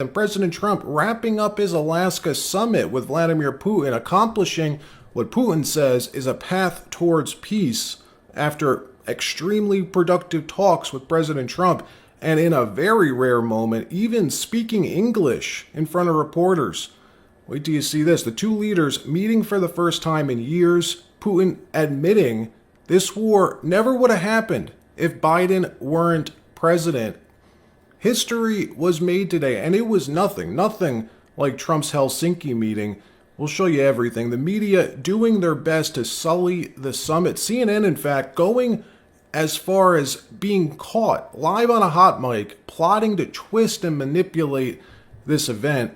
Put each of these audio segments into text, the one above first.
And President Trump wrapping up his Alaska summit with Vladimir Putin, accomplishing what Putin says is a path towards peace after extremely productive talks with President Trump, and in a very rare moment, even speaking English in front of reporters. Wait till you see this. The two leaders meeting for the first time in years, Putin admitting this war never would have happened if Biden weren't president. History was made today, and it was nothing like Trump's Helsinki meeting. We'll show you everything. The media doing their best to sully the summit. CNN, in fact, going as far as being caught live on a hot mic, plotting to twist and manipulate this event.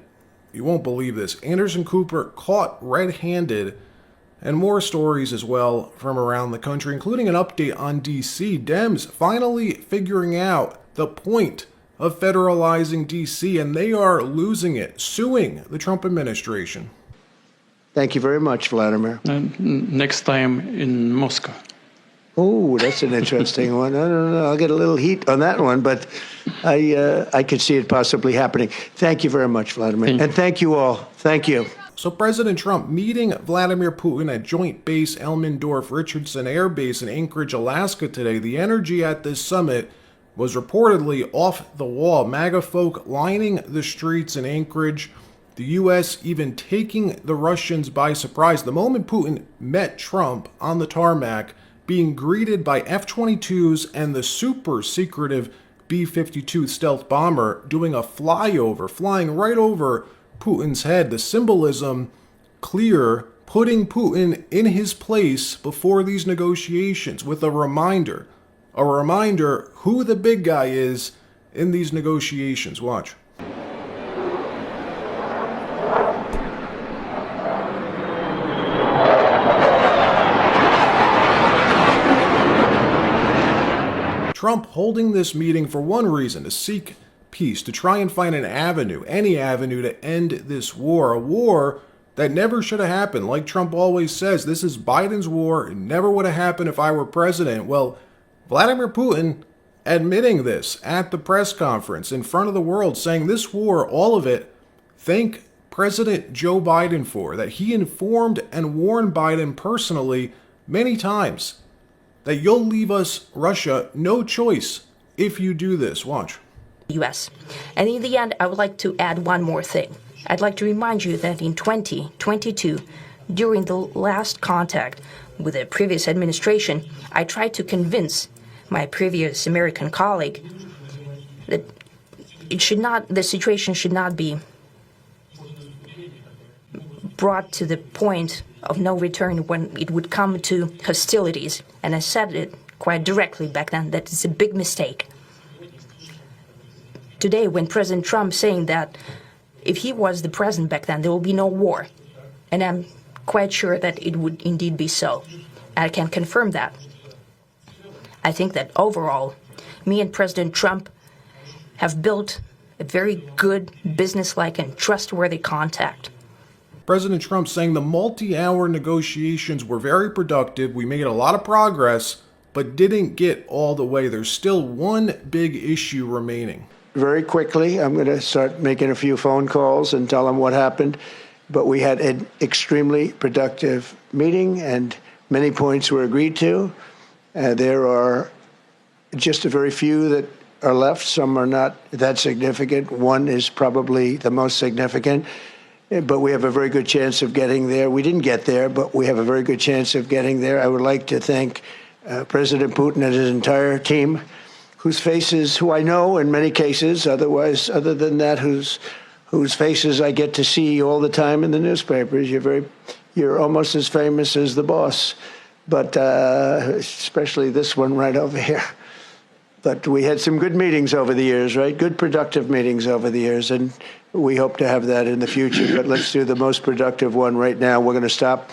You won't believe this. Anderson Cooper caught red-handed, and more stories as well from around the country, including an update on D.C. Dems finally figuring out the point of federalizing D.C., and they are losing it, suing the Trump administration. Thank you very much, Vladimir. Next time in Moscow. Oh, that's an interesting one. I don't know. I'll get a little heat on that one, but I could see it possibly happening. Thank you very much, Vladimir. And thank you all. Thank you. So President Trump meeting Vladimir Putin at Joint Base Elmendorf-Richardson Air Base in Anchorage, Alaska today. The energy at this summit was reportedly off the wall. MAGA folk lining the streets in Anchorage. The U.S. even taking the Russians by surprise. The moment Putin met Trump on the tarmac, being greeted by F-22s and the super secretive B-52 stealth bomber doing a flyover, flying right over Putin's head. The symbolism clear, putting Putin in his place before these negotiations with a reminder who the big guy is in these negotiations. Watch. Trump holding this meeting for one reason, to seek peace, to try and find an avenue, any avenue to end this war, a war that never should have happened. Like Trump always says, this is Biden's war. It never would have happened if I were president. Well, Vladimir Putin admitting this at the press conference in front of the world, saying this war, all of it, thank President Joe Biden for, that he informed and warned Biden personally many times that you'll leave us, Russia, no choice if you do this. Watch. U.S. And in the end, I would like to add one more thing. I'd like to remind you that in 2022, during the last contact with the previous administration, I tried to convince my previous American colleague that the situation should not be brought to the point of no return when it would come to hostilities. And I said it quite directly back then that it's a big mistake. Today, when President Trump saying that if he was the president back then, there will be no war. And I'm quite sure that it would indeed be so. I can confirm that. I think that overall, me and President Trump have built a very good, businesslike, and trustworthy contact. President Trump saying the multi-hour negotiations were very productive. We made a lot of progress, but didn't get all the way. There's still one big issue remaining. Very quickly, I'm going to start making a few phone calls and tell them what happened. But we had an extremely productive meeting, and many points were agreed to. There are just a very few that are left. Some are not that significant. One is probably the most significant. But we have a very good chance of getting there. We didn't get there, but we have a very good chance of getting there. I would like to thank President Putin and his entire team, whose faces, who I know in many cases, otherwise, other than that, whose faces I get to see all the time in the newspapers. You're almost as famous as the boss, but especially this one right over here. But we had some good meetings over the years, right? Good, productive meetings over the years, and we hope to have that in the future. But let's do the most productive one right now. We're going to stop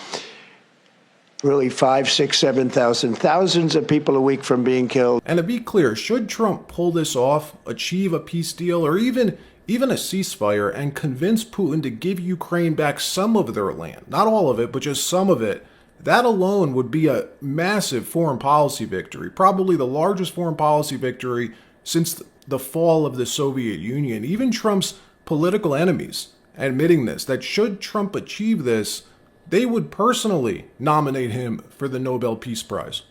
really 5, 6, 7,000, thousands of people a week from being killed. And to be clear, should Trump pull this off, achieve a peace deal, or even a ceasefire, and convince Putin to give Ukraine back some of their land, not all of it, but just some of it, that alone would be a massive foreign policy victory, probably the largest foreign policy victory since the fall of the Soviet Union. Even Trump's political enemies admitting this, that should Trump achieve this, they would personally nominate him for the Nobel Peace Prize.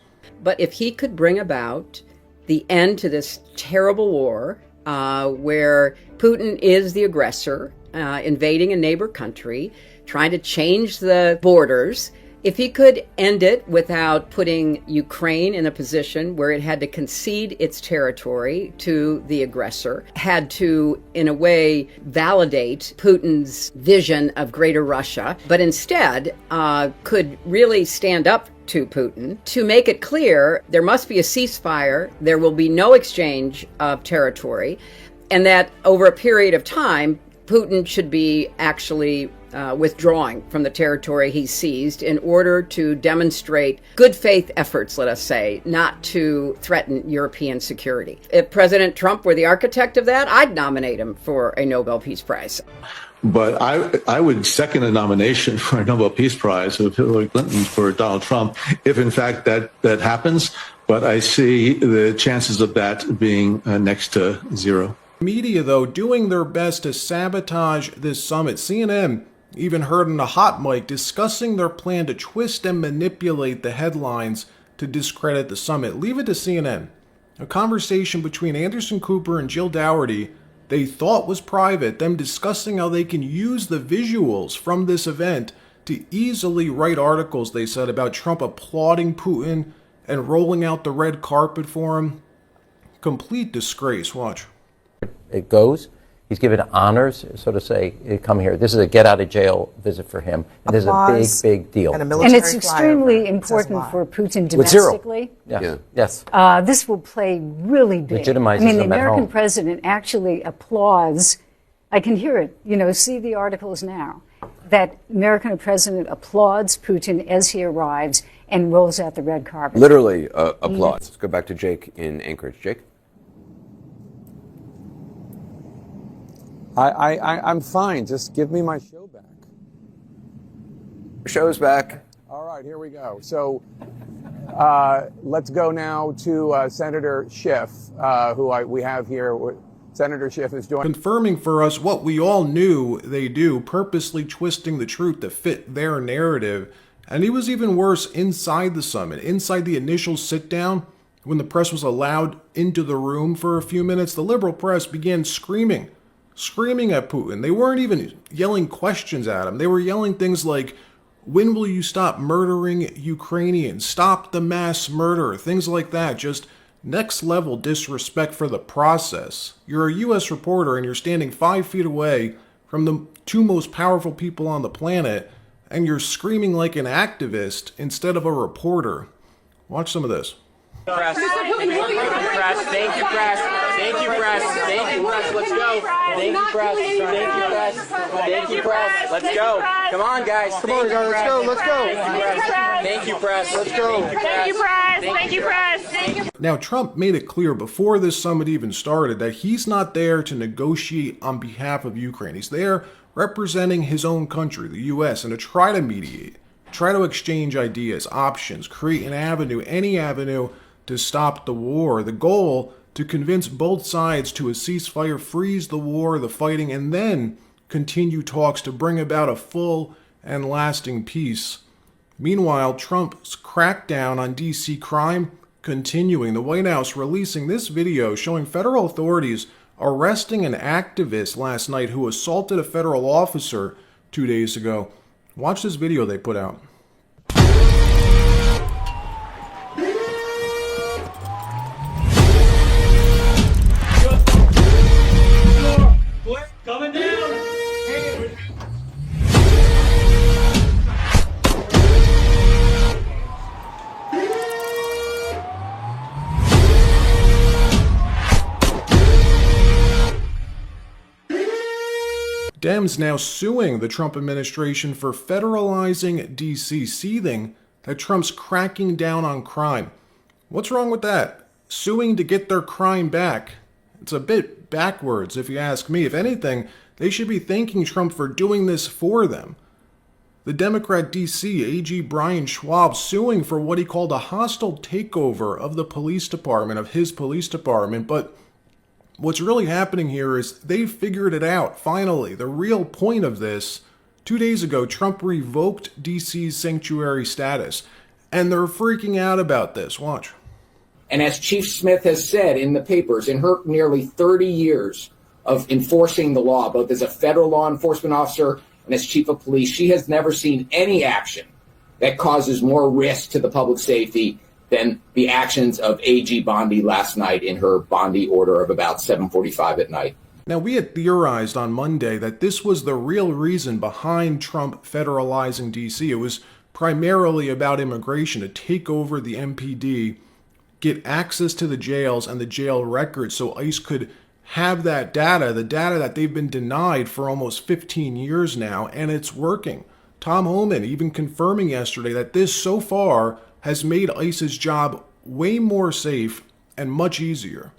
But if he could bring about the end to this terrible war where Putin is the aggressor, invading a neighbor country, trying to change the borders, if he could end it without putting Ukraine in a position where it had to concede its territory to the aggressor, had to, in a way, validate Putin's vision of greater Russia, but instead could really stand up to Putin to make it clear there must be a ceasefire, there will be no exchange of territory, and that over a period of time, Putin should be actually withdrawing from the territory he seized in order to demonstrate good faith efforts, let us say, not to threaten European security. If President Trump were the architect of that, I'd nominate him for a Nobel Peace Prize. But I would second a nomination for a Nobel Peace Prize of Hillary Clinton for Donald Trump if, in fact, that happens. But I see the chances of that being next to zero. Media, though, doing their best to sabotage this summit. CNN even heard on a hot mic discussing their plan to twist and manipulate the headlines to discredit the summit. Leave it to CNN. A conversation between Anderson Cooper and Jill Dougherty they thought was private, them discussing how they can use the visuals from this event to easily write articles, they said, about Trump applauding Putin and rolling out the red carpet for him. Complete disgrace. Watch. It goes. He's given honors, so to say, come here. This is a get-out-of-jail visit for him. And this is a big, big deal. And it's extremely important for Putin domestically. Yes. Yes. This will play really big. Legitimizes I mean, the him at American home. president actually applauds. I can hear it. See the articles now. That American president applauds Putin as he arrives and rolls out the red carpet. Literally applauds. Let's go back to Jake in Anchorage. Jake? I'm fine. Just give me my show back. Show's back. All right, here we go. So let's go now to Senator Schiff, who we have here. Senator Schiff is joining. Confirming for us what we all knew they do, purposely twisting the truth to fit their narrative. And it was even worse inside the summit, inside the initial sit-down. When the press was allowed into the room for a few minutes, the liberal press began screaming at Putin. They weren't even yelling questions at him. They were yelling things like, when will you stop murdering Ukrainians? Stop the mass murder. Things like that. Just next level disrespect for the process. You're a U.S. reporter and you're standing 5 feet away from the two most powerful people on the planet and you're screaming like an activist instead of a reporter. Watch some of this. Press. Thank you, press. Thank you, press. Thank you, press. Thank you, press. Let's go. Thank you, press. Thank you, press. Thank you, press. Let's go. Come on, guys. Come on, guys. Let's go. Let's go. Thank you, press. Let's go. Thank you, press. Thank you, press. Thank you. Now, Trump made it clear before this summit even started that he's not there to negotiate on behalf of Ukraine. He's there representing his own country, the U.S., and to try to mediate, try to exchange ideas, options, create an avenue, any avenue to stop the war. The goal, to convince both sides to a ceasefire, freeze the war, the fighting, and then continue talks to bring about a full and lasting peace. Meanwhile, Trump's crackdown on D.C. crime continuing. The White House releasing this video showing federal authorities arresting an activist last night who assaulted a federal officer 2 days ago. Watch this video they put out. Coming down. Dems now suing the Trump administration for federalizing D.C., seething that Trump's cracking down on crime. What's wrong with that? Suing to get their crime back. It's a bit backwards, if you ask me. If anything, they should be thanking Trump for doing this for them. The Democrat D.C. AG Brian Schwab suing for what he called a hostile takeover of the police department, of his police department, but what's really happening here is they figured it out, finally. The real point of this, 2 days ago, Trump revoked DC's sanctuary status, and they're freaking out about this. Watch. And as Chief Smith has said in the papers, in her nearly 30 years of enforcing the law, both as a federal law enforcement officer and as chief of police, she has never seen any action that causes more risk to the public safety than the actions of AG Bondi last night in her Bondi order of about 7:45 at night. Now, we had theorized on Monday that this was the real reason behind Trump federalizing D.C. It was primarily about immigration, to take over the MPD, get access to the jails and the jail records so ICE could have that data, the data that they've been denied for almost 15 years now, and it's working. Tom Homan even confirming yesterday that this so far has made ICE's job way more safe and much easier.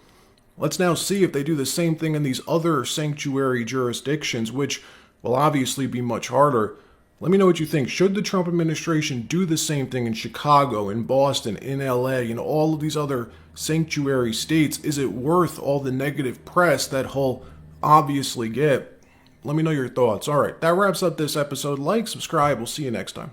Let's now see if they do the same thing in these other sanctuary jurisdictions, which will obviously be much harder. Let me know what you think. Should the Trump administration do the same thing in Chicago, in Boston, in LA, and all of these other sanctuary states? Is it worth all the negative press that he'll obviously get? Let me know your thoughts. All right, that wraps up this episode. Like, subscribe. We'll see you next time.